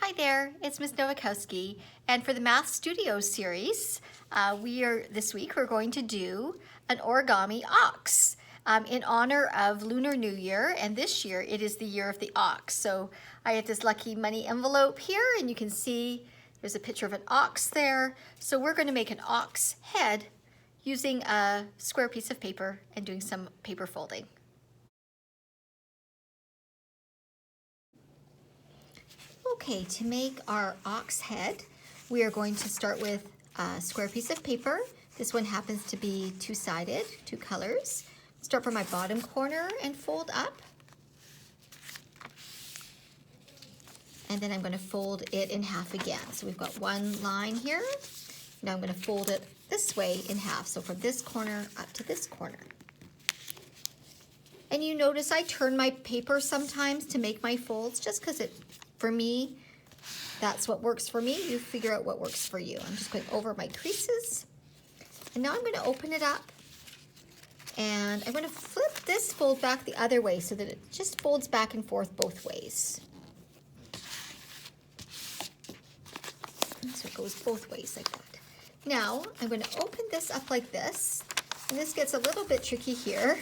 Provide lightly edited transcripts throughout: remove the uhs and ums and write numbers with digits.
Hi there, it's Ms. Nowakowski, and for the Math Studio Series, this week we're going to do an origami ox in honor of Lunar New Year, and this year it is the year of the ox. So I have this lucky money envelope here, and you can see there's a picture of an ox there. So we're going to make an ox head using a square piece of paper and doing some paper folding. Okay, to make our ox head, we are going to start with a square piece of paper. This one happens to be two-sided, two colors. Start from my bottom corner and fold up. And then I'm going to fold it in half again. So we've got one line here. Now I'm going to fold it this way in half. So from this corner up to this corner. And you notice I turn my paper sometimes to make my folds just because for me, that's what works for me. You figure out what works for you. I'm just going over my creases. And now I'm going to open it up. And I'm going to flip this fold back the other way so that it just folds back and forth both ways. And so it goes both ways like that. Now I'm going to open this up like this. And this gets a little bit tricky here.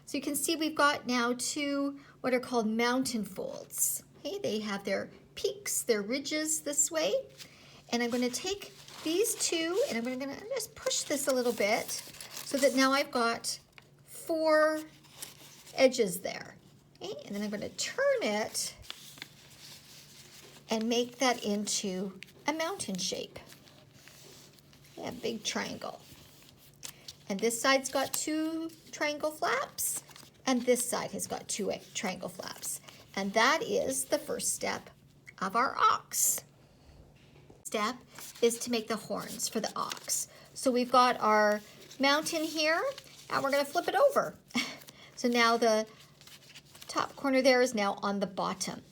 So you can see we've got now two what are called mountain folds. Okay, they have their peaks, their ridges this way. And I'm going to take these two and I'm going to just push this a little bit so that now I've got four edges there. Okay, and then I'm going to turn it and make that into a mountain shape. A big triangle. And this side's got two triangle flaps, and this side has got two triangle flaps. And that is the first step of our ox. Step is to make the horns for the ox. So we've got our mountain here, and we're going to flip it over. So now the top corner there is now on the bottom.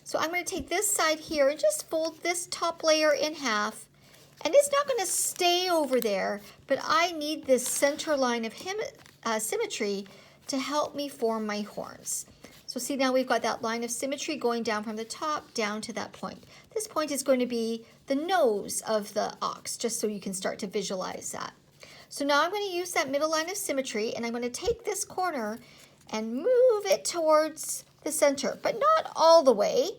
So I'm going to take this side here and just fold this top layer in half. And it's not going to stay over there, but I need this center line of symmetry to help me form my horns. So see, now we've got that line of symmetry going down from the top down to that point. This point is going to be the nose of the ox, just so you can start to visualize that. So now I'm going to use that middle line of symmetry, and I'm going to take this corner and move it towards the center, but not all the way.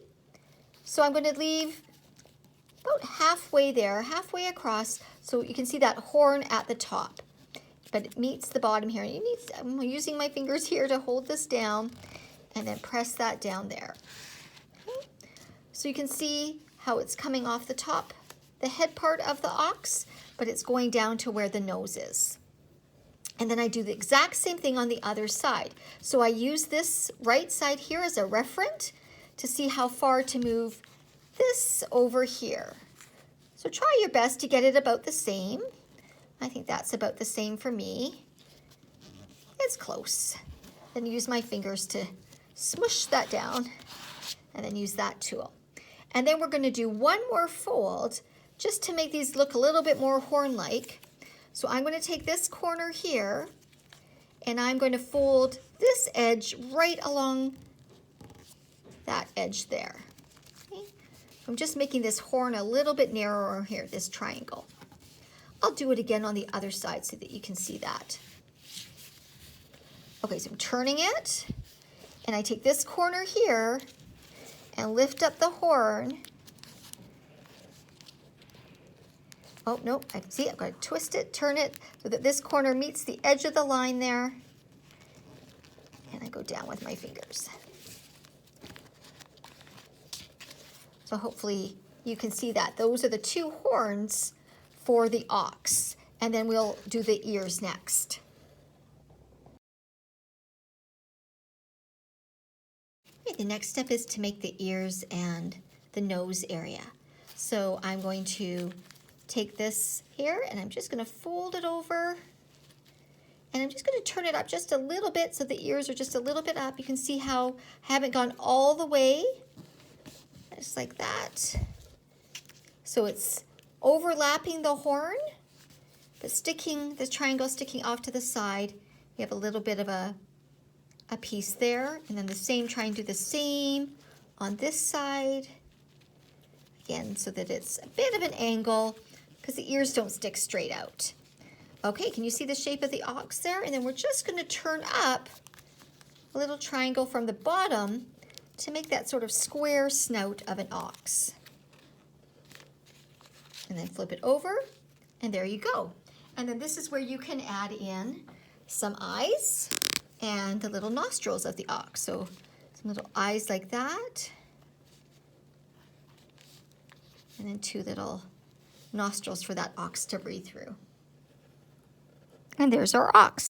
So I'm going to leave about halfway there, halfway across, so you can see that horn at the top. But it meets the bottom here. I'm using my fingers here to hold this down and then press that down there. Okay. So you can see how it's coming off the top, the head part of the ox, but it's going down to where the nose is. And then I do the exact same thing on the other side. So I use this right side here as a referent to see how far to move this over here. So try your best to get it about the same. I think that's about the same for me. It's close. Then use my fingers to smush that down and then use that tool. And then we're going to do one more fold just to make these look a little bit more horn-like. So I'm going to take this corner here and I'm going to fold this edge right along that edge there. Okay. I'm just making this horn a little bit narrower here, this triangle. I'll do it again on the other side so that you can see that. Okay, so I'm turning it, and I take this corner here and lift up the horn. Oh, no, I see, I've got to twist it, turn it, so that this corner meets the edge of the line there. And I go down with my fingers. So hopefully you can see that. Those are the two horns for the ox. And then we'll do the ears next. Okay, the next step is to make the ears and the nose area. So I'm going to take this here and I'm just going to fold it over. And I'm just going to turn it up just a little bit so the ears are just a little bit up. You can see how I haven't gone all the way. Just like that. So it's overlapping the horn, but the triangle sticking off to the side. You have a little bit of a piece there, and then try and do the same on this side. in so that it's a bit of an angle because the ears don't stick straight out. Okay, can you see the shape of the ox there? And then we're just going to turn up a little triangle from the bottom to make that sort of square snout of an ox. And then flip it over, and there you go. And then this is where you can add in some eyes and the little nostrils of the ox. So some little eyes like that. And then 2 little nostrils for that ox to breathe through. And there's our ox.